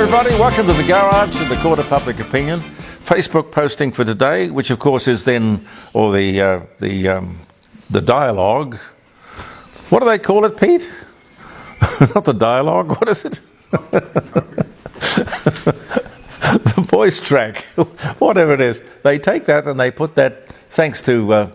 everybody, welcome to the Garage of the Court of Public Opinion. Facebook posting for today, which of course is then, or the dialogue. What do they call it, Pete? Not the dialogue, what is it? The voice track, whatever it is. They take that and they put that, thanks to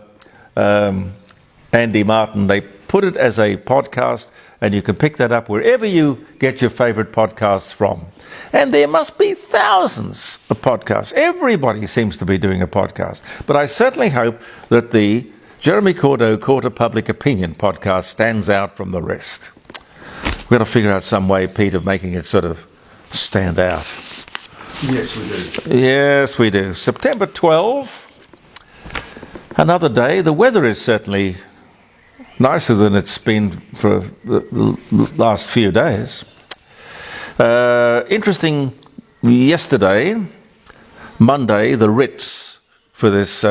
Andy Martin, they put it as a podcast, and you can pick that up wherever you get your favourite podcasts from. And there must be thousands of podcasts. Everybody seems to be doing a podcast. But I certainly hope that the Jeremy Cordeaux Court of Public Opinion podcast stands out from the rest. We've got to figure out some way, Pete, of making it sort of stand out. Yes, we do. Yes, we do. September 12, another day. The weather is certainly nicer than it's been for the last few days. Interesting, yesterday, Monday, the writs for this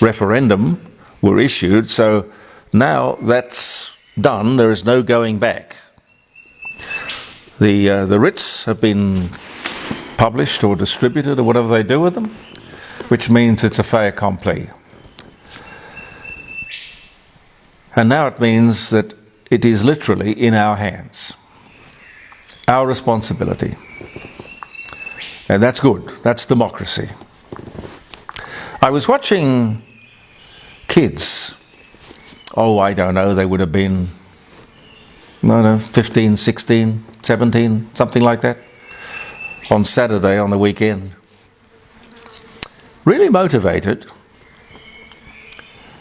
referendum were issued, so now that's done. There is no going back. The writs have been published or distributed or whatever they do with them, which means it's a fait accompli. And now it means that it is literally in our hands, our responsibility. And that's good. That's democracy. I was watching kids. Oh, I don't know, they would have been, 15, 16, 17, something like that, on Saturday on the weekend. Really motivated.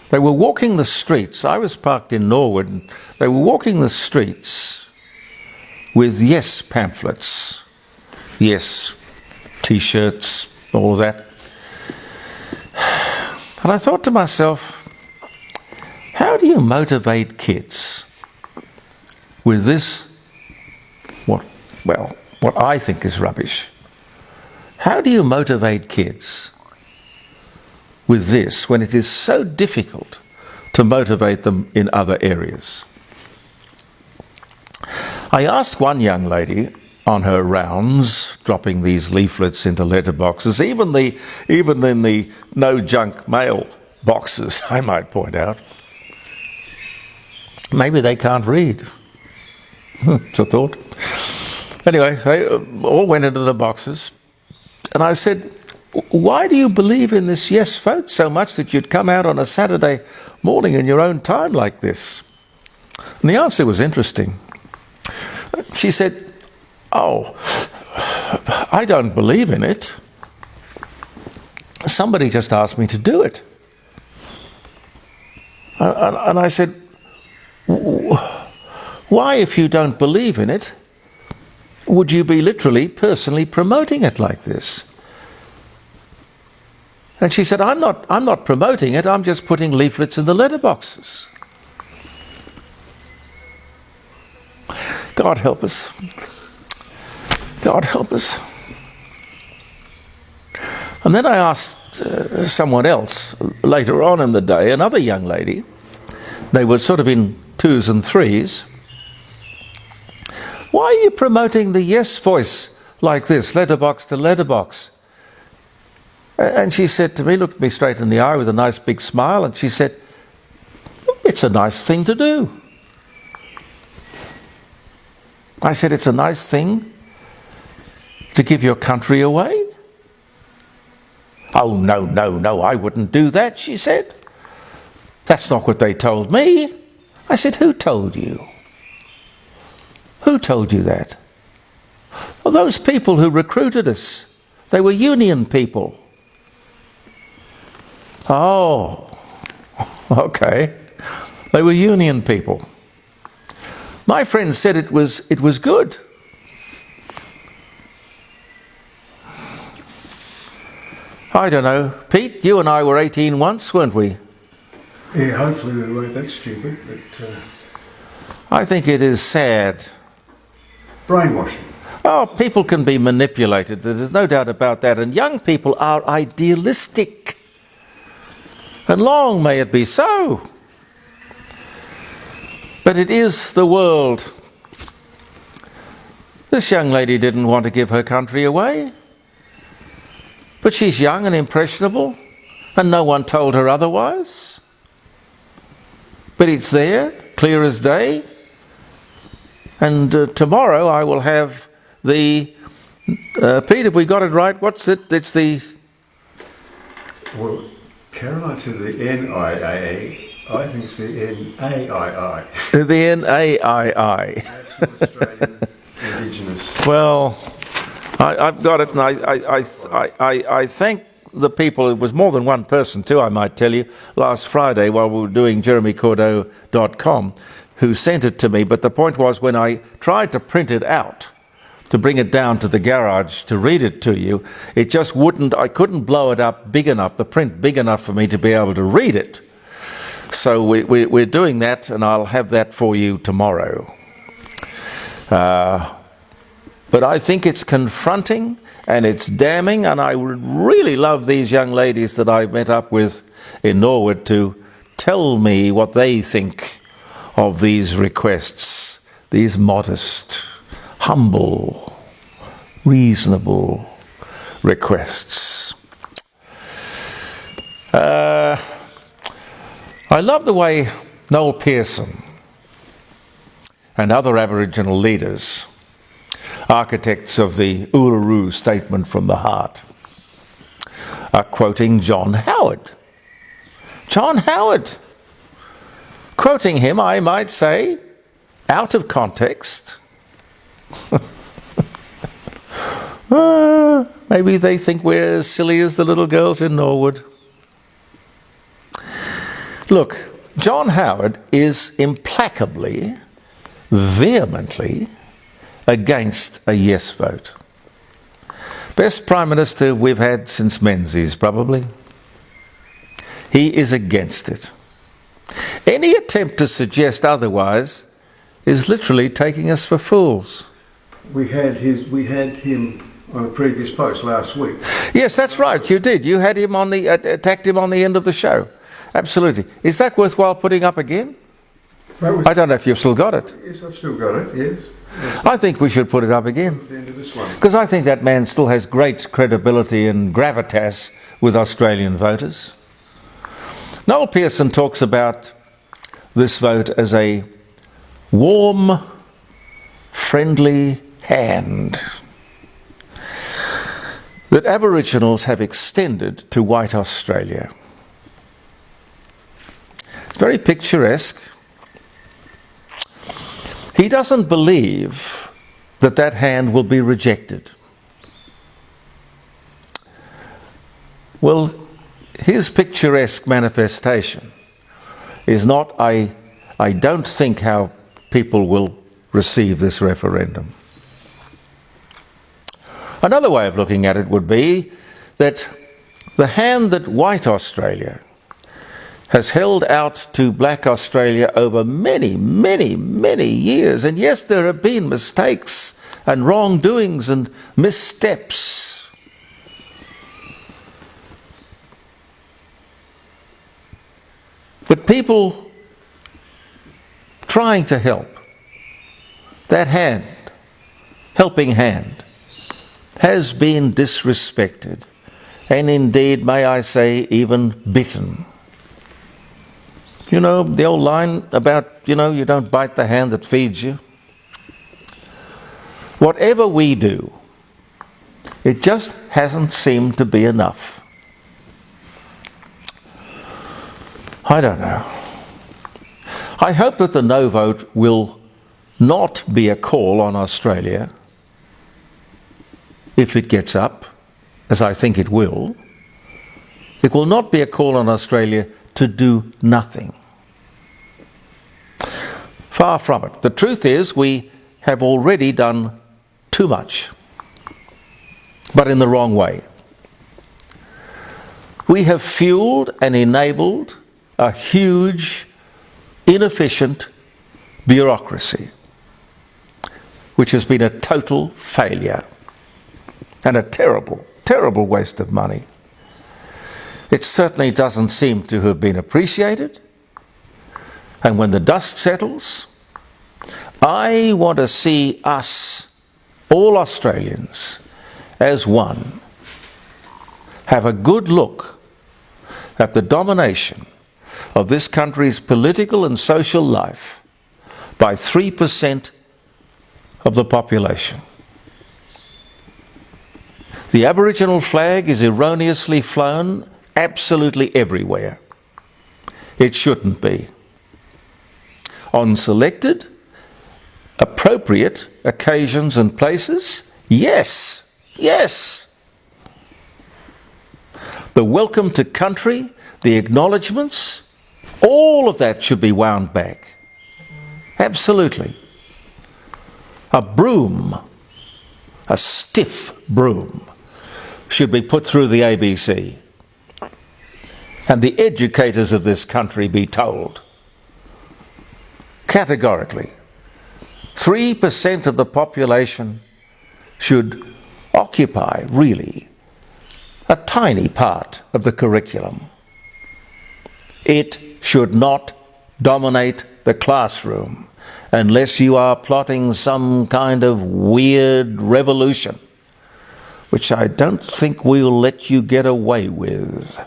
They were walking the streets. I was parked in Norwood, and they were walking the streets with yes pamphlets, yes T-shirts, all of that. And I thought to myself, how do you motivate kids with this, what I think is rubbish? How do you motivate kids with this when it is so difficult to motivate them in other areas? I asked one young lady on her rounds, dropping these leaflets into letterboxes, even in the no junk mail boxes, I might point out. Maybe they can't read. It's a thought. Anyway, they all went into the boxes, and I said, why do you believe in this yes vote so much that you'd come out on a Saturday morning in your own time like this? And the answer was interesting. She said, oh, I don't believe in it. Somebody just asked me to do it. And I said, why, if you don't believe in it, would you be literally, personally promoting it like this? And she said, I'm not promoting it, I'm just putting leaflets in the letterboxes. God help us. God help us. And then I asked someone else later on in the day, another young lady, they were sort of in 2s and 3s, why are you promoting the yes voice like this, letterbox to letterbox? And she said to me, looked me straight in the eye with a nice big smile, and she said, it's a nice thing to do. I said, it's a nice thing to give your country away? Oh, no, I wouldn't do that, she said. That's not what they told me. I said, who told you? Who told you that? Well, those people who recruited us. They were union people. Oh, okay. They were union people. My friend said it was good. I don't know. Pete, you and I were 18 once, weren't we? Yeah, hopefully we weren't that stupid, but... I think it is sad. Brainwashing. Oh, people can be manipulated. There's no doubt about that. And young people are idealistic. And long may it be so. But it is the world. This young lady didn't want to give her country away. But she's young and impressionable, and no one told her otherwise. But it's there, clear as day. And tomorrow I will have the... Pete, have we got it right? What's it? It's the... Well, Caroline said the NIAA. I think it's the NAII. The NAII. National Australian Indigenous. Well, I've got it, and I thank the people. It was more than one person too, I might tell you, last Friday while we were doing jeremycordeaux.com, who sent it to me. But the point was, when I tried to print it out, to bring it down to the garage to read it to you, it just wouldn't, I couldn't blow it up big enough, the print big enough for me to be able to read it. So we're doing that, and I'll have that for you tomorrow. But I think it's confronting and it's damning, and I would really love these young ladies that I met up with in Norwood to tell me what they think of these requests, these modest, humble, reasonable requests. I love the way Noel Pearson and other Aboriginal leaders, architects of the Uluru Statement from the Heart, are quoting John Howard. John Howard. Quoting him, I might say, out of context. Maybe they think we're as silly as the little girls in Norwood. Look, John Howard is implacably, vehemently against a yes vote. Best Prime Minister we've had since Menzies, probably. He is against it. Any attempt to suggest otherwise is literally taking us for fools. We had him on a previous post last week. Yes, that's right, you did. You had him on the, attacked him on the end of the show. Absolutely. Is that worthwhile putting up again? I don't know if you've still got it. Yes, I've still got it, yes. I think we should put it up again. At the end of this one. Because I think that man still has great credibility and gravitas with Australian voters. Noel Pearson talks about this vote as a warm, friendly hand that Aboriginals have extended to white Australia. It's very picturesque. He doesn't believe that that hand will be rejected. Well, his picturesque manifestation is not, I don't think how people will receive this referendum. Another way of looking at it would be that the hand that white Australia has held out to black Australia over many, many, many years. And yes, there have been mistakes and wrongdoings and missteps. But people trying to help, that hand, helping hand, has been disrespected. And indeed, may I say, even bitten. You know, the old line about, you don't bite the hand that feeds you. Whatever we do, it just hasn't seemed to be enough. I don't know. I hope that the no vote will not be a call on Australia, if it gets up, as I think it will. It will not be a call on Australia to do nothing. Far from it. The truth is we have already done too much, but in the wrong way. We have fueled and enabled a huge, inefficient bureaucracy, which has been a total failure and a terrible, terrible waste of money. It certainly doesn't seem to have been appreciated. And when the dust settles, I want to see us all Australians, as one, have a good look at the domination of this country's political and social life by 3% of the population. The Aboriginal flag is erroneously flown absolutely everywhere. It shouldn't be. On selected, appropriate occasions and places, yes, yes. The welcome to country, the acknowledgements, all of that should be wound back. Absolutely. A broom, a stiff broom, should be put through the ABC. And the educators of this country be told, categorically, 3% of the population should occupy, really, a tiny part of the curriculum. It should not dominate the classroom unless you are plotting some kind of weird revolution, which I don't think we'll let you get away with.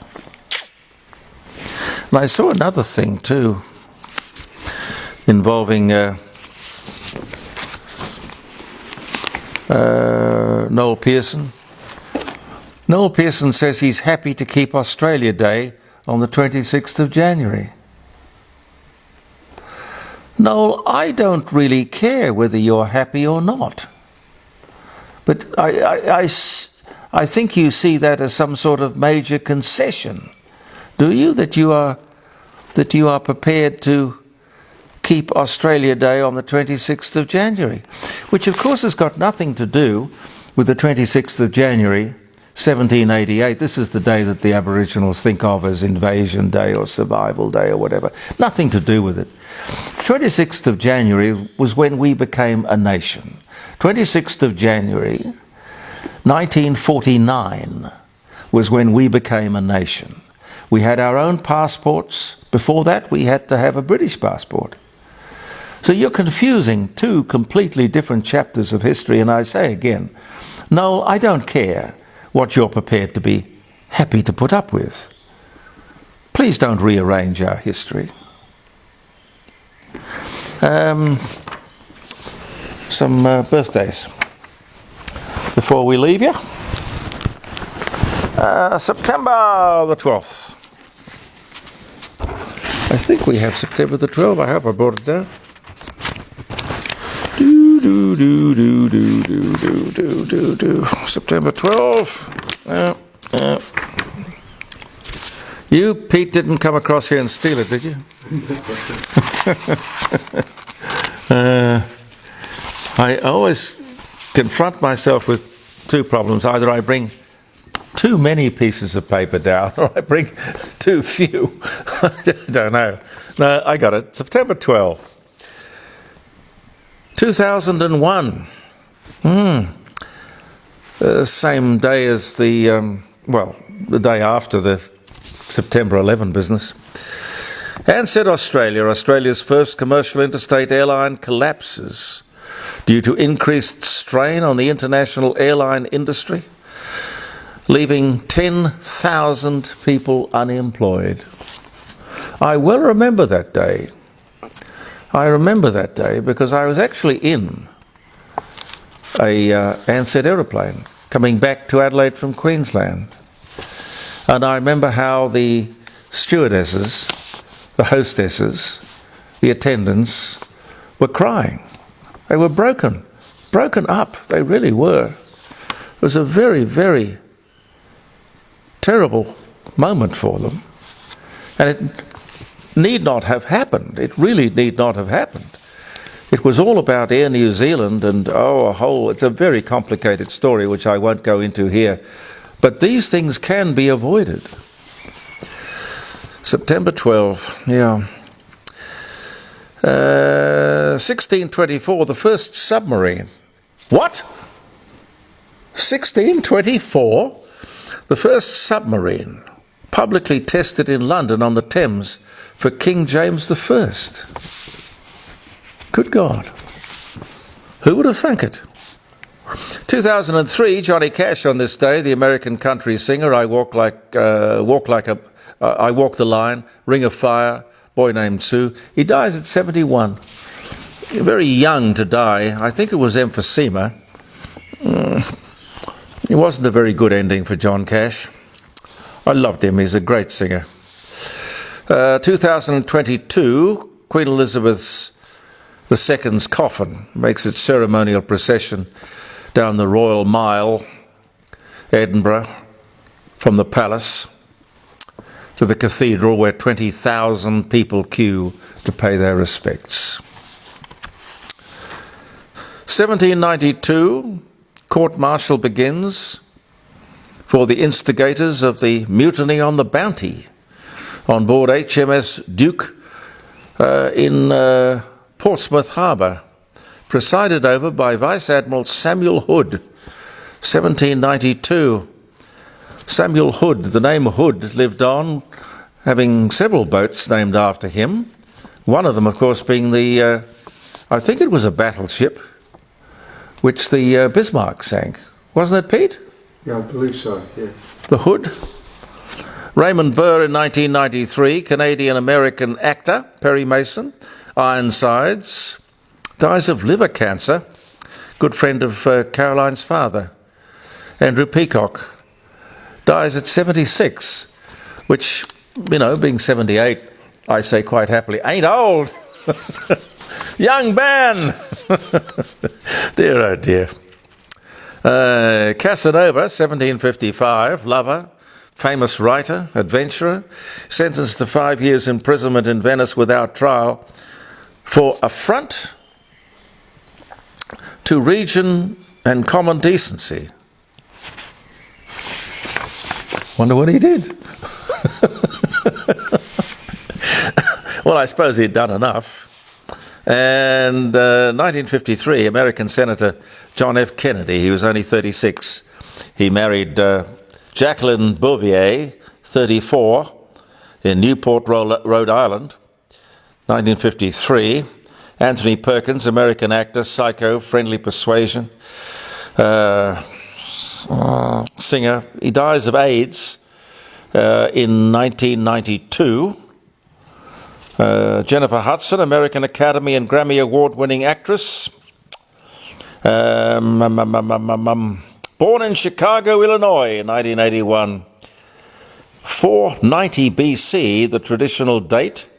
And I saw another thing too, involving Noel Pearson. Noel Pearson says he's happy to keep Australia Day on the 26th of January. Noel, I don't really care whether you're happy or not. But I think you see that as some sort of major concession, do you? That you are prepared to keep Australia Day on the 26th of January, which of course has got nothing to do with the 26th of January 1788. This is the day that the Aboriginals think of as Invasion Day or Survival Day or whatever. Nothing to do with it. 26th of January was when we became a nation. 26th of January 1949 was when we became a nation. We had our own passports. Before that, we had to have a British passport. So you're confusing two completely different chapters of history, and I say again, no, I don't care what you're prepared to be happy to put up with. Please don't rearrange our history. Some birthdays before we leave you. September the 12th. I think we have September the 12th. I hope I brought it down. September 12th. You, Pete, didn't come across here and steal it, did you? I always confront myself with two problems. Either I bring too many pieces of paper down or I bring too few. I don't know. No, I got it. September 12th. 2001. Same day as the day after the September 11 business. Ansett Australia, Australia's first commercial interstate airline, collapses due to increased strain on the international airline industry, leaving 10,000 people unemployed. I well remember that day. I remember that day because I was actually in a Ansett aeroplane coming back to Adelaide from Queensland. And I remember how the stewardesses, the hostesses, the attendants were crying. They were broken up. They really were. It was a very, very terrible moment for them. And it need not have happened. It really need not have happened. It was all about Air New Zealand and it's a very complicated story which I won't go into here. But these things can be avoided. September 12, yeah. 1624, the first submarine. What? 1624? The first submarine publicly tested in London on the Thames for King James I. Good God. Who would have thunk it? 2003, Johnny Cash on this day, the American country singer. I walk the line, Ring of Fire, Boy Named Sue. He dies at 71. Very young to die. I think it was emphysema. It wasn't a very good ending for John Cash. I loved him. He's a great singer. 2022, Queen Elizabeth II's coffin makes its ceremonial procession down the Royal Mile, Edinburgh, from the palace to the cathedral, where 20,000 people queue to pay their respects. 1792, court-martial begins for the instigators of the mutiny on the Bounty on board HMS Duke in Portsmouth Harbour, presided over by Vice Admiral Samuel Hood. 1792. Samuel Hood, the name Hood, lived on, having several boats named after him. One of them, of course, being the, I think it was a battleship, which the Bismarck sank. Wasn't it, Pete? Yeah, I believe so, yeah. The Hood. Raymond Burr in 1993, Canadian-American actor, Perry Mason, Ironsides, dies of liver cancer. Good friend of Caroline's father. Andrew Peacock dies at 76, which, you know, being 78, I say quite happily, ain't old. Young man. Dear, oh dear. Casanova, 1755, lover, famous writer, adventurer, sentenced to 5 years imprisonment in Venice without trial for affront to region and common decency. Wonder what he did. Well, I suppose he'd done enough. And 1953, American Senator John F. Kennedy, he was only 36. He married Jacqueline Bouvier, 34, in Newport, Rhode Island. 1953, Anthony Perkins, American actor, Psycho, Friendly Persuasion, singer. He dies of AIDS in 1992. Jennifer Hudson, American Academy and Grammy Award-winning actress. Born in Chicago, Illinois in 1981. 490 BC, the traditional date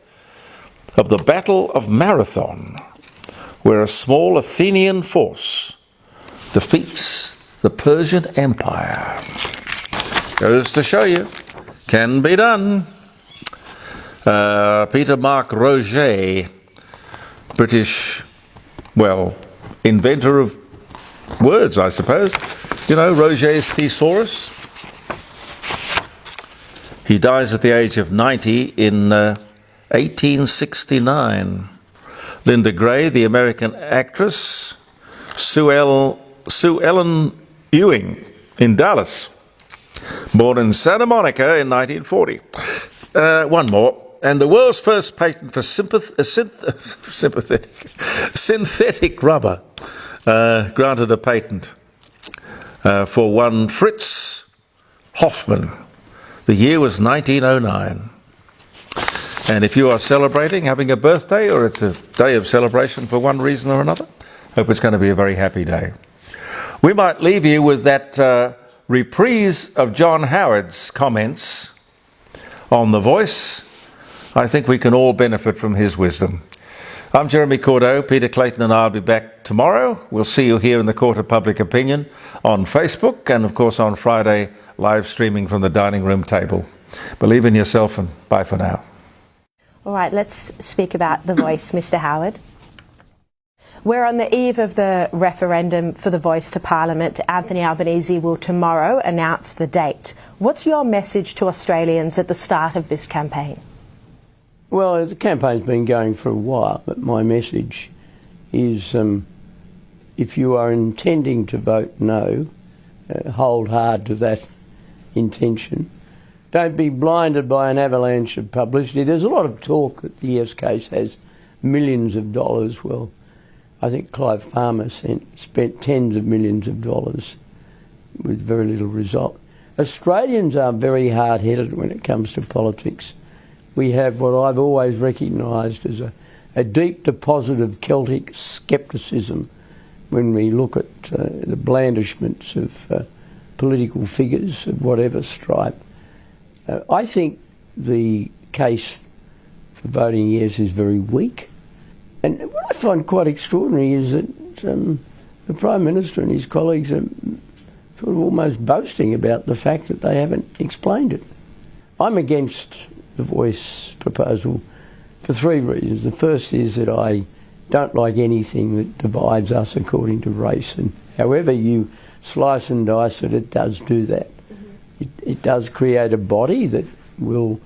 of the Battle of Marathon, where a small Athenian force defeats the Persian Empire. Goes to show you, can be done. Peter Mark Roget, British, well, inventor of words, I suppose. You know, Roget's thesaurus. He dies at the age of 90 in 1869. Linda Gray, the American actress. Sue Ellen Ewing in Dallas. Born in Santa Monica in 1940. One more. And the world's first patent for synthetic rubber, granted a patent for one Fritz Hoffman. The year was 1909. And if you are celebrating, having a birthday, or it's a day of celebration for one reason or another, hope it's going to be a very happy day. We might leave you with that reprise of John Howard's comments on The Voice. I think we can all benefit from his wisdom. I'm Jeremy Cordeaux. Peter Clayton and I will be back tomorrow. We'll see you here in the Court of Public Opinion on Facebook and, of course, on Friday, live streaming from the dining room table. Believe in yourself, and bye for now. All right, let's speak about The Voice, Mr. Howard. We're on the eve of the referendum for the Voice to Parliament. Anthony Albanese will tomorrow announce the date. What's your message to Australians at the start of this campaign? Well, the campaign's been going for a while, but my message is if you are intending to vote no, hold hard to that intention. Don't be blinded by an avalanche of publicity. There's a lot of talk that the Yes case has millions of dollars. Well, I think Clive Palmer spent tens of millions of dollars with very little result. Australians are very hard-headed when it comes to politics. We have what I've always recognised as a deep deposit of Celtic scepticism when we look at the blandishments of political figures of whatever stripe. I think the case for voting yes is very weak. And what I find quite extraordinary is that the Prime Minister and his colleagues are sort of almost boasting about the fact that they haven't explained it. I'm against the Voice proposal for three reasons. The first is that I don't like anything that divides us according to race, and however you slice and dice it, it does do that. It does create a body that will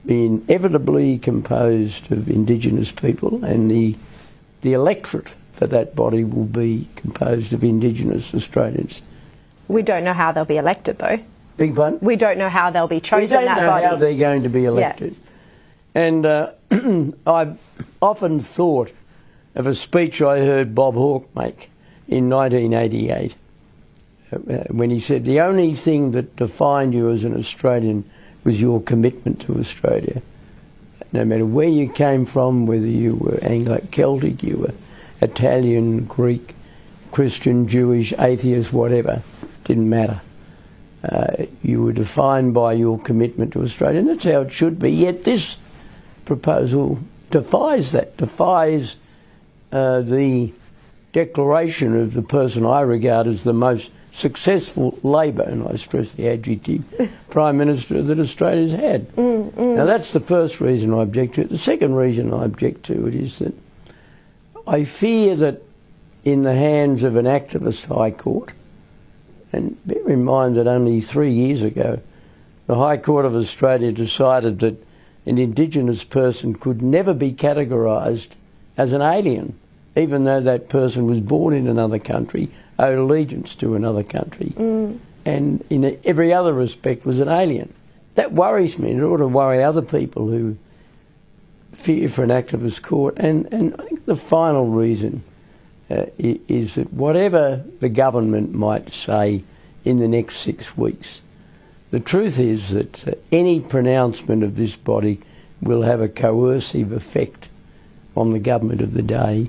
be inevitably composed of Indigenous people, and the electorate for that body will be composed of Indigenous Australians. We don't know how they'll be elected, though. Big pardon? We don't know how they'll be chosen, that body. We don't know how they're going to be elected. Yes. And I've often thought of a speech I heard Bob Hawke make in 1988 when he said the only thing that defined you as an Australian was your commitment to Australia. No matter where you came from, whether you were Anglo-Celtic, you were Italian, Greek, Christian, Jewish, atheist, whatever, didn't matter. You were defined by your commitment to Australia, and that's how it should be. Yet this proposal defies that, defies the declaration of the person I regard as the most successful Labor, and I stress the adjective, Prime Minister that Australia's had. Now that's the first reason I object to it. The second reason I object to it is that I fear that in the hands of an activist High Court, and bear in mind that only 3 years ago the High Court of Australia decided that an Indigenous person could never be categorised as an alien, even though that person was born in another country, owed allegiance to another country, and in every other respect was an alien. That worries me, and it ought to worry other people who fear for an activist court. And I think the final reason is that whatever the government might say in the next 6 weeks, the truth is that any pronouncement of this body will have a coercive effect on the government of the day.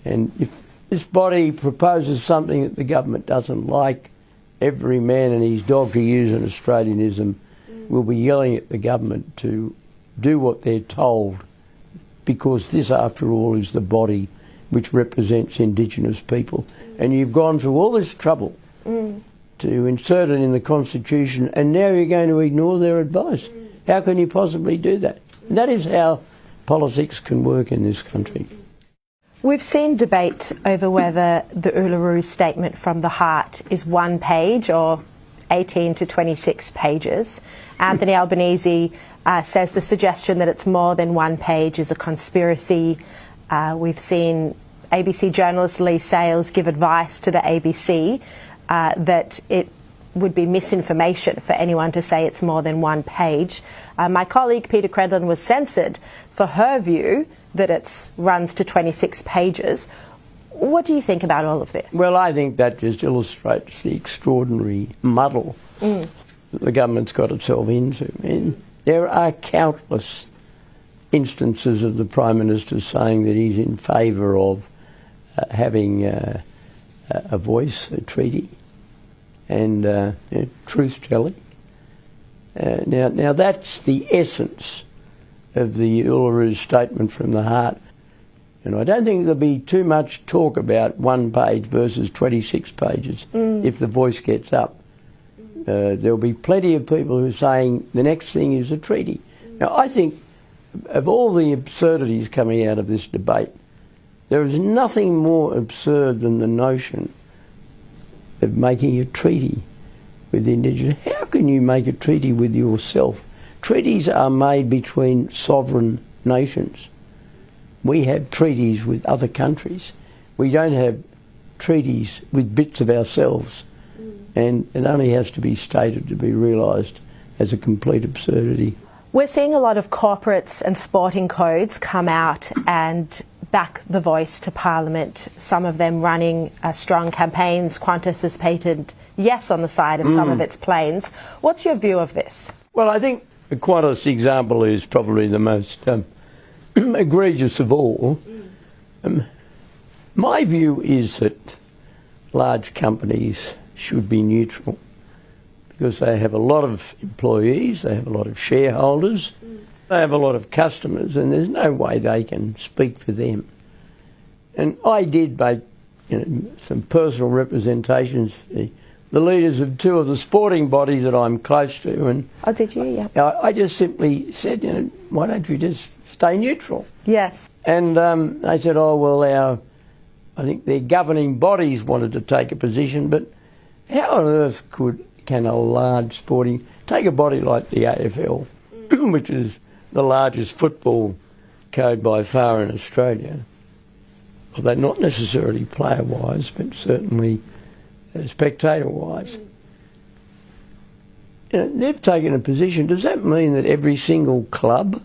And if this body proposes something that the government doesn't like, every man and his dog, to use an Australianism, will be yelling at the government to do what they're told, because this, after all, is the body which represents Indigenous people. And you've gone through all this trouble to insert it in the Constitution, and now you're going to ignore their advice. How can you possibly do that? And that is how politics can work in this country. We've seen debate over whether the Uluru Statement from the Heart is 1 page or 18 to 26 pages. Anthony Albanese says the suggestion that it's more than 1 page is a conspiracy. We've seen ABC journalist Lee Sales give advice to the ABC that it would be misinformation for anyone to say it's more than 1 page. My colleague Peter Credlin was censored for her view that it runs to 26 pages. What do you think about all of this? Well, I think that just illustrates the extraordinary muddle that the government's got itself into. I mean, there are countless instances of the Prime Minister saying that he's in favour of having a voice, a treaty, and truth-telling. Now that's the essence of the Uluru Statement from the Heart. And I don't think there'll be too much talk about 1 page versus 26 pages if the voice gets up. There'll be plenty of people who are saying the next thing is a treaty. Now, I think of all the absurdities coming out of this debate, there is nothing more absurd than the notion of making a treaty with the Indigenous. How can you make a treaty with yourself? Treaties are made between sovereign nations. We have treaties with other countries. We don't have treaties with bits of ourselves. And it only has to be stated to be realised as a complete absurdity. We're seeing a lot of corporates and sporting codes come out and back the voice to Parliament, some of them running strong campaigns. Qantas has painted yes on the side of some of its planes. What's your view of this? Well, I think the Qantas example is probably the most egregious of all. My view is that large companies should be neutral because they have a lot of employees, they have a lot of shareholders, they have a lot of customers, and there's no way they can speak for them. And I did make some personal representations for the leaders of two of the sporting bodies that I'm close to. And oh, did you? Yeah. I just simply said, why don't you just stay neutral? Yes. And they said, oh, well, I think their governing bodies wanted to take a position, but how on earth can a large sporting... Take a body like the AFL, which is the largest football code by far in Australia. Well, they're not necessarily player-wise, but certainly spectator-wise. They've taken a position. Does that mean that every single club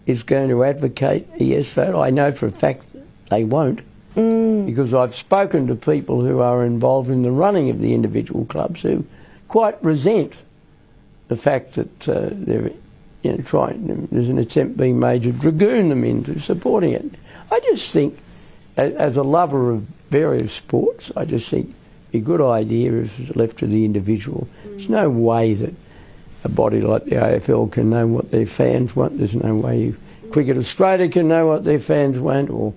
is going to advocate a yes vote? I know for a fact they won't, because I've spoken to people who are involved in the running of the individual clubs who quite resent the fact that they're there's an attempt being made to dragoon them into supporting it. I just think, as a lover of various sports, I just think it'd be a good idea if it's left to the individual. There's no way that a body like the AFL can know what their fans want. There's no way Cricket Australia can know what their fans want, or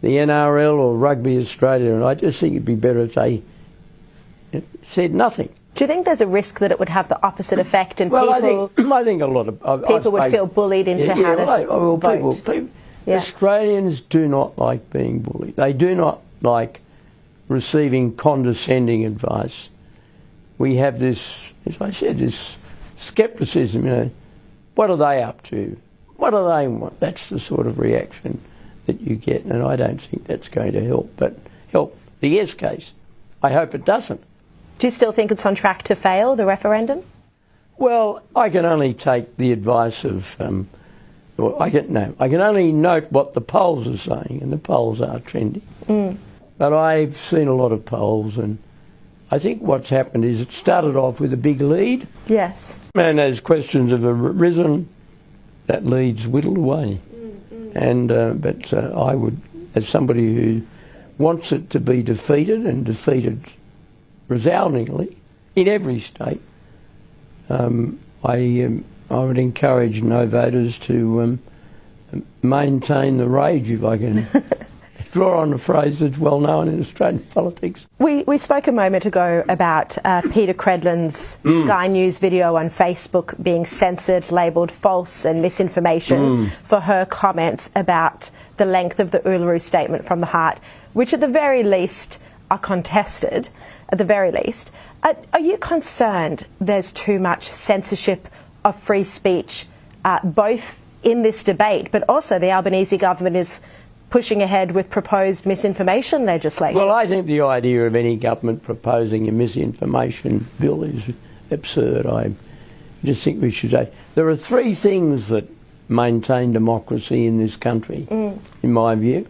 the NRL or Rugby Australia, and I just think it'd be better if they said nothing. Do you think there's a risk that it would have the opposite effect and I think a lot of people would feel bullied into how to vote? People, Australians do not like being bullied. They do not like receiving condescending advice. We have this, as I said, this scepticism, what are they up to? What do they want? That's the sort of reaction that you get, and I don't think that's going to help the yes case. I hope it doesn't. Do you still think it's on track to fail, the referendum? Well, I can only take the advice of... I can only note what the polls are saying, and the polls are trending. But I've seen a lot of polls, and I think what's happened is it started off with a big lead. Yes. And as questions have arisen, that lead's whittled away. But I would, as somebody who wants it to be defeated, and defeated resoundingly in every state, I would encourage no voters to maintain the rage, if I can draw on a phrase that's well known in Australian politics. We spoke a moment ago about Peter Credlin's Sky News video on Facebook being censored, labelled false and misinformation for her comments about the length of the Uluru Statement from the Heart, which at the very least are contested, at the very least. Are you concerned there's too much censorship of free speech, both in this debate, but also the Albanese government is pushing ahead with proposed misinformation legislation? Well, I think the idea of any government proposing a misinformation bill is absurd. I just think we should say there are three things that maintain democracy in this country, in my view,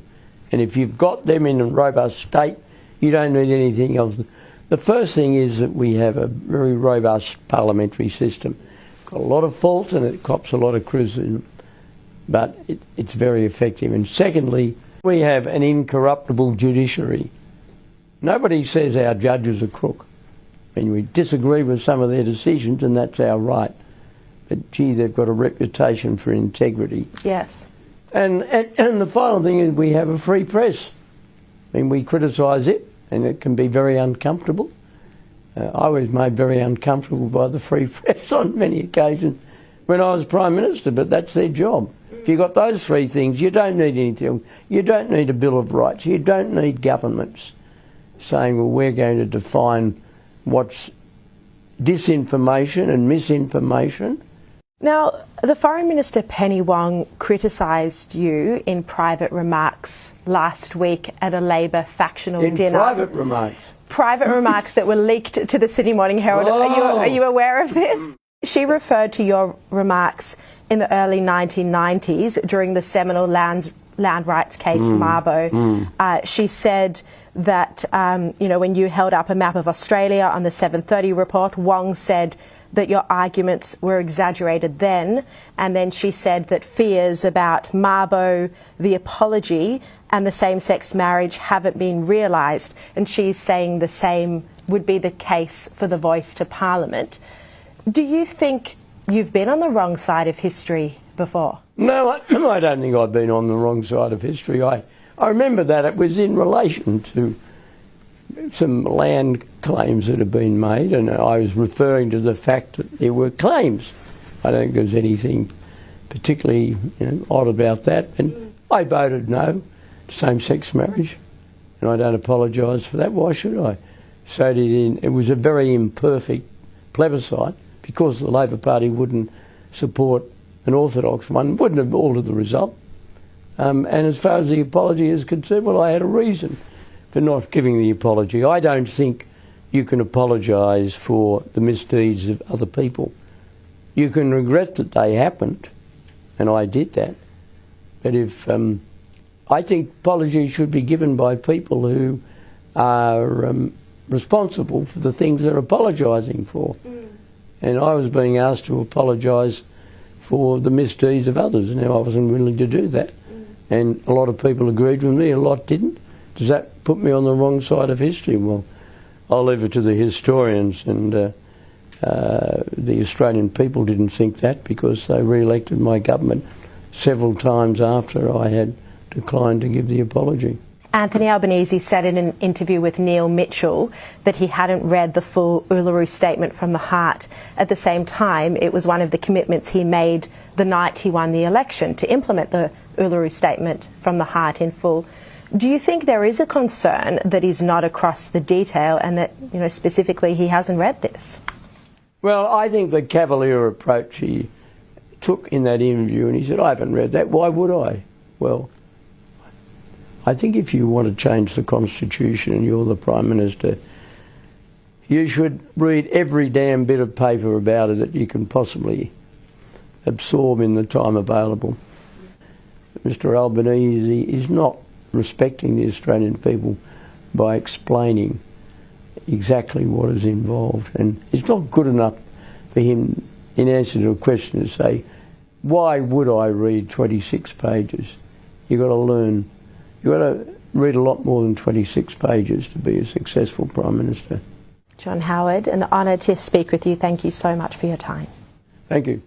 and if you've got them in a robust state, you don't need anything else. The first thing is that we have a very robust parliamentary system. Got a lot of faults and it cops a lot of criticism, but it's very effective. And secondly, we have an incorruptible judiciary. Nobody says our judges are crook. I mean, we disagree with some of their decisions, and that's our right. But gee, they've got a reputation for integrity. Yes. And the final thing is we have a free press. I mean, we criticise it, and it can be very uncomfortable. I was made very uncomfortable by the free press on many occasions when I was Prime Minister, but that's their job. If you've got those three things, you don't need anything. You don't need a Bill of Rights. You don't need governments saying, well, we're going to define what's disinformation and misinformation. Now, the Foreign Minister Penny Wong criticised you in private remarks last week at a Labor factional dinner. In private remarks? Private remarks that were leaked to the Sydney Morning Herald. Oh. Are you aware of this? She referred to your remarks in the early 1990s during the seminal land land rights case, Mabo. She said that, when you held up a map of Australia on the 7:30 report, Wong said that your arguments were exaggerated then, and then she said that fears about Mabo, the apology, and the same-sex marriage haven't been realised, and she's saying the same would be the case for the voice to Parliament. Do you think you've been on the wrong side of history before? No, I don't think I've been on the wrong side of history. I remember that it was in relation to some land claims that have been made, and I was referring to the fact that there were claims. I don't think there's anything particularly odd about that. And I voted no to same-sex marriage, and I don't apologise for that. Why should I? So it was a very imperfect plebiscite because the Labor Party wouldn't support an orthodox one, wouldn't have altered the result. And as far as the apology is concerned, well, I had a reason for not giving the apology. I don't think you can apologise for the misdeeds of other people. You can regret that they happened, and I did that. But if I think apologies should be given by people who are responsible for the things they're apologising for. And I was being asked to apologise for the misdeeds of others, and I wasn't willing to do that. And a lot of people agreed with me, a lot didn't. Does that put me on the wrong side of history? Well, I'll leave it to the historians, and the Australian people didn't think that because they re-elected my government several times after I had declined to give the apology. Anthony Albanese said in an interview with Neil Mitchell that he hadn't read the full Uluru Statement from the Heart. At the same time, it was one of the commitments he made the night he won the election to implement the Uluru Statement from the Heart in full. Do you think there is a concern that he's not across the detail and that, specifically he hasn't read this? Well, I think the cavalier approach he took in that interview, and he said, I haven't read that, why would I? Well, I think if you want to change the Constitution and you're the Prime Minister, you should read every damn bit of paper about it that you can possibly absorb in the time available. Mr Albanese is not respecting the Australian people by explaining exactly what is involved, and it's not good enough for him in answer to a question to say, why would I read 26 pages? You've got to learn, you've got to read a lot more than 26 pages to be a successful Prime Minister. John Howard, an honour to speak with you. Thank you so much for your time. Thank you.